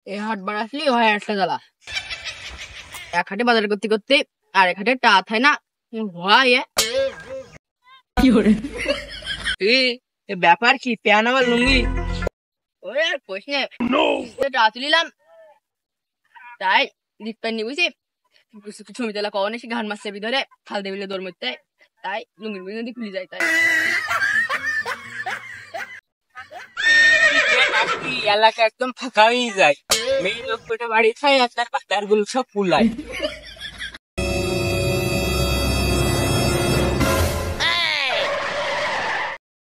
এ হাট বার আসলি হয় একটা জ্বালা। এক হাটে বাজার করতে করতে আর এক হাটে টা হয় না হয়। কি করে ব্যাপার কি প্যান আমার লুঙ্গি? ওরে আর কইস না, টা তুলিলাম তাই দিকপান নি বুঝি ছবি তোলা কখন এসে ঘান মারছে ভিতরে খাল দেবিলে দৌড় মরতে, তাই লুঙ্গির বুঝি খুলে যায়। তাই এলাকা একদম ফাঁকা হয়ে যায়, মেয়ে লোক কটা বাড়ি খায় আর তার পাতার গুলো সব ফুলায়।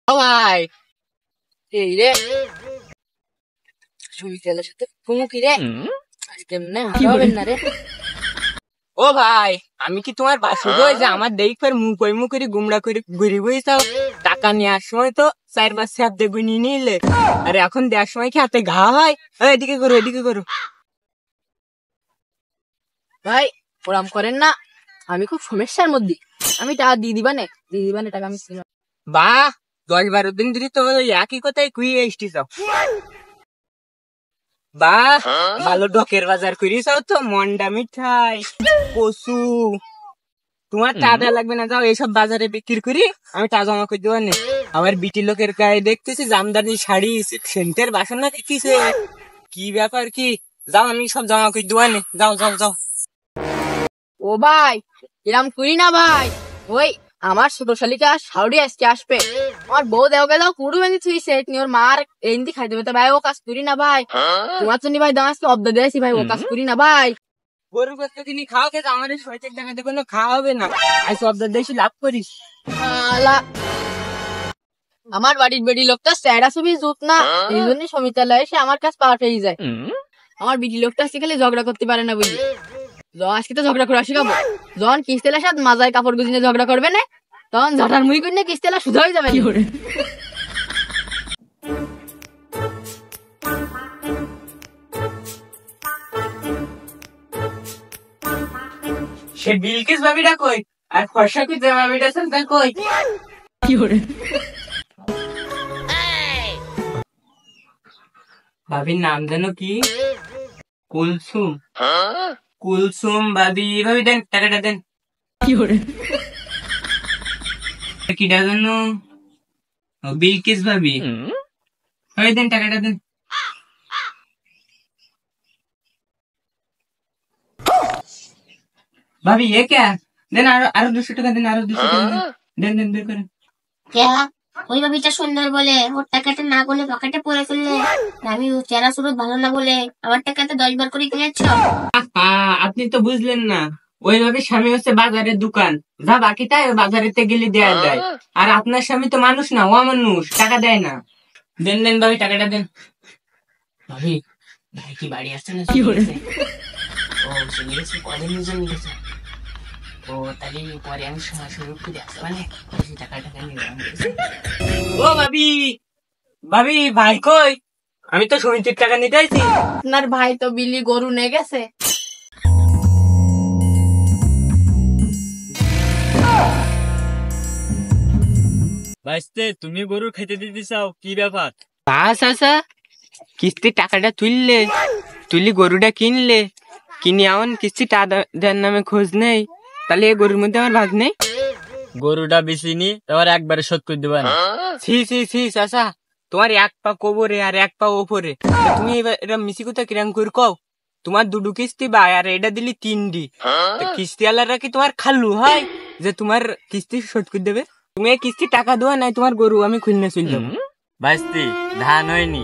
ও ভাই, এই রে ছবি তোলার সাথে ফুমুকি রে কেমনে হবেন না রে। ও ভাই, আমি কি তোমার বাসু গো যে আমার দেখ ফের মুখ ওই মুখ করে গুমড়া করে ঘুরি বইছাও? টাকা নেওয়ার সময় তো 4-5 হাত দিয়ে গুনি নিলে, আর এখন দেওয়ার সময় কি হাতে ঘা হয়? এদিকে করো এদিকে করো। ভাই ওরাম করেন না, আমি খুব সমস্যার মধ্যে, আমি টাকা দিয়ে দিবানে টাকা আমি বাহ, 10-12 দিন ধরে তো একই কথাই কুইয়ে এসছি যাও। বাহ, ভালো ডকের বাজার করিসাও তো, মন্ডা মিঠাই কচু। তোমার টাকা লাগবে না, যাও এইসব বাজারে বিক্রি করি, আমি টা জমা করে দেবো না। আমার বিটি লোকের গায়ে দেখতেছি জামদানি শাড়ি, সেন্টের বাসন না দেখতেছে, কি ব্যাপার কি? যাও আমি সব জমা করে দেবো না, যাও যাও যাও। ও ভাই এরম করি না ভাই, ওই আমার ছোট শালিকা সাউরি আজকে আসবে, আমার বউ দেও গেল পুরো বেঁধে থুইছে ওর মার এনতি খাই দেবে, তো ভাই ও কাজ করি না ভাই, তোমার জন্য ভাই দাম আজকে অব্দ দিয়েছি ভাই, ও কাজ করি না ভাই। গরু করতে তিনি খাওয়া খেতে আমার শরীরের টাকা দেবে না, খাওয়া হবে না, আজ অব্দ দেশি লাভ করিস। আমার বাড়ির বেড়ি লোকটা স্যারা ছবি জুত না, এই জন্য সমিতালয় এসে আমার কাছে পাওয়ার পেয়ে যায়। আমার বিটি লোকটা আজকে খালি ঝগড়া করতে পারে না বুঝলি, আজকে তো ঝগড়া করে আসি খাবো, যখন কিস্তেলার সাথে মাজায় কাপড় গুজিনে ঝগড়া করবে না, তখন ঝাঁটার মুই করে কিস্তেলা শুধু হয়ে যাবে। সে বিলকিস ভাবিটা কই, আর ফর্সা কি যে ভাবিটা আছে তা কই? কি করে ভাবির নাম জানো কি? কুলসুম। কুলসুম ভাবি, ভাবি দেন টাকাটা দেন। কি করে কিটা জানো? বিলকিস ভাবি, ভাবি দেন টাকাটা দেন। ভাবি এ কে দেন, আরো 200 টাকা দেন, আরো 200 টাকা দেন, দেন বের করেন। ওই ভাবিটা সুন্দর বলে ওর টাকাটা না বলে পকেটে পড়ে ফেললে, আমি চেনা শুরু ভালো না বলে আমার টাকাতে 10 বার করে কিনেছ। আপনি তো বুঝলেন না, ওই ভাবে স্বামী হচ্ছে বাজারের দোকান, যা বাকিটা বাজারেতে গেলে দেয়া যায়, আর আপনার স্বামী তো মানুষ না, ও মানুষ, টাকা দেয় না। দেন দেন ভাবি টাকাটা দেন। ভাবি, ভাই কি বাড়ি আসছে না? কি করে ও চলে গেছে, কদিনের জন্য গেছে। ও তাহলে পরে আমি শুরু করে আসতে মানে টাকাটা নিয়ে। ও ভাবি, ভাবি ভাই কই? আমি তো সমিতির টাকা নিতে আইছি। আপনার ভাই তো বিলি গরু নিয়ে গেছে। ভাইস্তে, তুমি গরু খেতে দিতে চাও, কি ব্যাপার? বাস আসা কিস্তির টাকাটা তুলি গরুটা কিনলে, কিনে এমন কিস্তি টাকা দেওয়ার নামে খোঁজ নেই, তাহলে এই গরুর মধ্যে আমার ভাগ নেই? গরুটা বেশিনি, তোমার একবারে শোধ করে দেবা না। ছি ছি ছি চাচা, তোমার এক পা কোবরে আর এক পা ওপরে, তুমি এবার মিশি কথা কিরাম করে কও? তোমার 2 কিস্তি বা আর এটা দিলি 3 কিস্তি আলারা কি তোমার খালু হয় যে তোমার কিস্তি শোধ করে দেবে? তুমি এই কিস্তি টাকা দেওয়া নাই, তোমার গরু আমি খুলনে চলে যাবো। ভাইস্তে, ধান হয়নি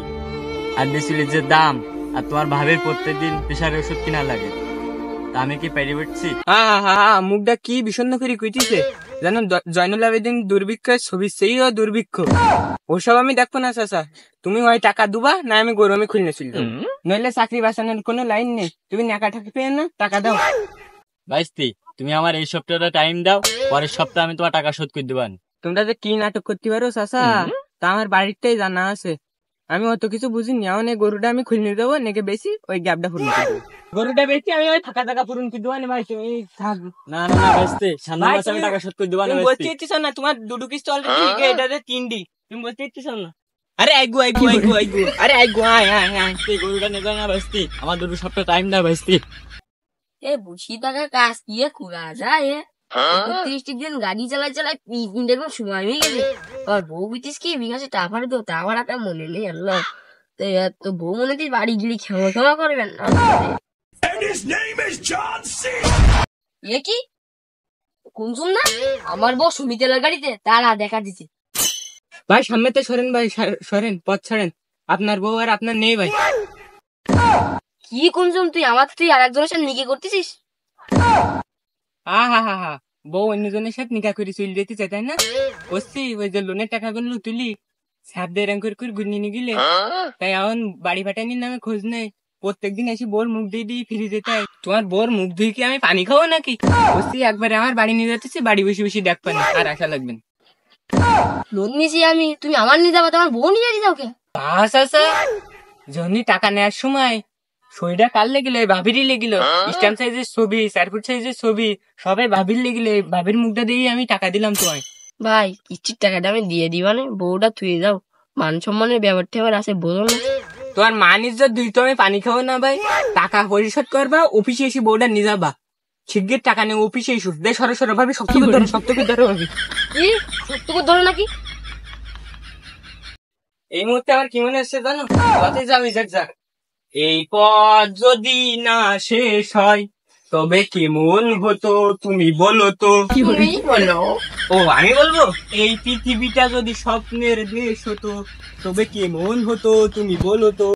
আর বিচুলির যে দাম, আর তোমার ভাবের প্রত্যেকদিন প্রেশারের ওষুধ কিনা লাগে, তা আমি কি পেরে উঠছি? মুখটা কি বিষণ্ণ করে কইতিছে জানো? জয়নুল আবেদিন দুর্ভিক্ষের ছবি, সেই দুর্ভিক্ষ, ওসব আমি দেখবো না চাচা। তুমি হয় টাকা দুবা, না আমি গরু আমি খুলনে চলে যাবো, নইলে চাকরি বাঁচানোর কোনো লাইন নেই। তুমি নেকা ঠাকি পেয়ে না, টাকা দাও। ভাইস্তে, তুমি আমার এই সপ্তাহটা টাইম দাও, পরের সপ্তাহে আমি তোমার টাকা শোধ করে দেবা। তোমরা যে কি নাটক করতে পারো চাচা, তা আমার বাড়িতেই জানা আছে। আমি অত কিছু বুঝিনি, এখন এই গরুটা আমি খুলনে দেবো, নেকে বেশি ওই গ্যাপটা পূরণ করে দেবো। গরুটা বেশি আমি ওই ফাঁকা টাকা পূরণ করে দেবো না ভাই, তুমি থাক। না না না ভাইস্তে, সামনে মাসে আমি টাকা শোধ করে দেবা না। তুমি বলতে ইচ্ছিস না, তোমার 2 কিস্তি অলরেডি, এটাতে 3 তুমি বলতে ইচ্ছিস না। আরে আইগু আইগু আইগু আইগু আরে আইগু আয় আয় আয় এই গরুটা নেবে না ভাইস্তি, আমার দুটো সপ্তাহ টাইম না ভাইস্তি। এ বুঝি টাকা কাজ দিয়ে করা যায় 30 দিন গাড়ি চালাই চালাই 5 মিনিট একদম সময় হয়ে গেছে। আর বউ বিটিস কি বিকাশে টাকার তো তা আমার একটা মনে নেই আল্লাহ। তো বউ মনে দিস বাড়ি গিয়ে ক্ষমা ক্ষমা করবেন না। এ কি কুনসুম না আমার বউ সুমিতেলার গাড়িতে তারা দেখা দিছে। ভাই সামনেতে সরেন ভাই, সরেন, পথ ছাড়েন। আপনার বউ আর আপনার নেই ভাই। কি কুনসুম তুই তুই আর একজনের সাথে নিকে করতেছিস? হা হা হা হা, বউ অন্যজনের সাথে নিকা করে চলে যেতে চাই তাই না? বসছি ওই যে লোনের টাকা গুলো তুলি সাপ দিয়ে এরম করে গুড় নিয়ে গেলে, তাই এখন বাড়ি ফাটানির নামে খোঁজ নেই। প্রত্যেকদিন এসে বোর মুখ দিয়ে দিয়ে ফিরে যেতে হয়। তোমার বোর মুখ দিয়ে কি আমি পানি খাবো নাকি? বসছি একবারে আমার বাড়ি নিয়ে যাচ্ছি, বাড়ি বসে বসে দেখ পানি আর আশা লাগবেন। লোন নিয়েছি আমি, তুমি আমার নিয়ে যাবো, তোমার বউ নিয়ে যাবি ওকে? বাস আসা যখনই টাকা নেওয়ার সময় সইটা কার লেগেল? ভাবিরই লেগেল। স্ট্যাম্প সাইজের ছবি, 4 ফুট সাইজের ছবি, সবাই ভাবির লেগেল। ভাবির মুখটা দিয়ে আমি টাকা দিলাম তোমায়। ভাই কিস্তির টাকাটা আমি দিয়ে দিবানে, বউটা তুই যাও, মান সম্মানের ব্যাপারটা এবার আছে বলো না। তোমার মান ইজ্জত দুই তো আমি পানি খাবো না ভাই। টাকা পরিশোধ করবা, অফিসে এসে বউটা নিয়ে যাবা। শিগগির টাকা নিয়ে অফিসে এসো। দে সরো সরো ভাবি, শক্ত করে ধরো, শক্ত করে ধরো ভাবি। কি সত্য করে ধরো নাকি? এই মুহূর্তে আমার কি মনে হচ্ছে জানো? পথে যাবি যাক যাক। এই পথ যদি না শেষ হয় তবে কেমন হতো তুমি বলো তো। তুমি বলো। ও আমি বলবো, এই পৃথিবীটা যদি স্বপ্নের দেশ হতো তবে কেমন হতো তুমি বলো তো।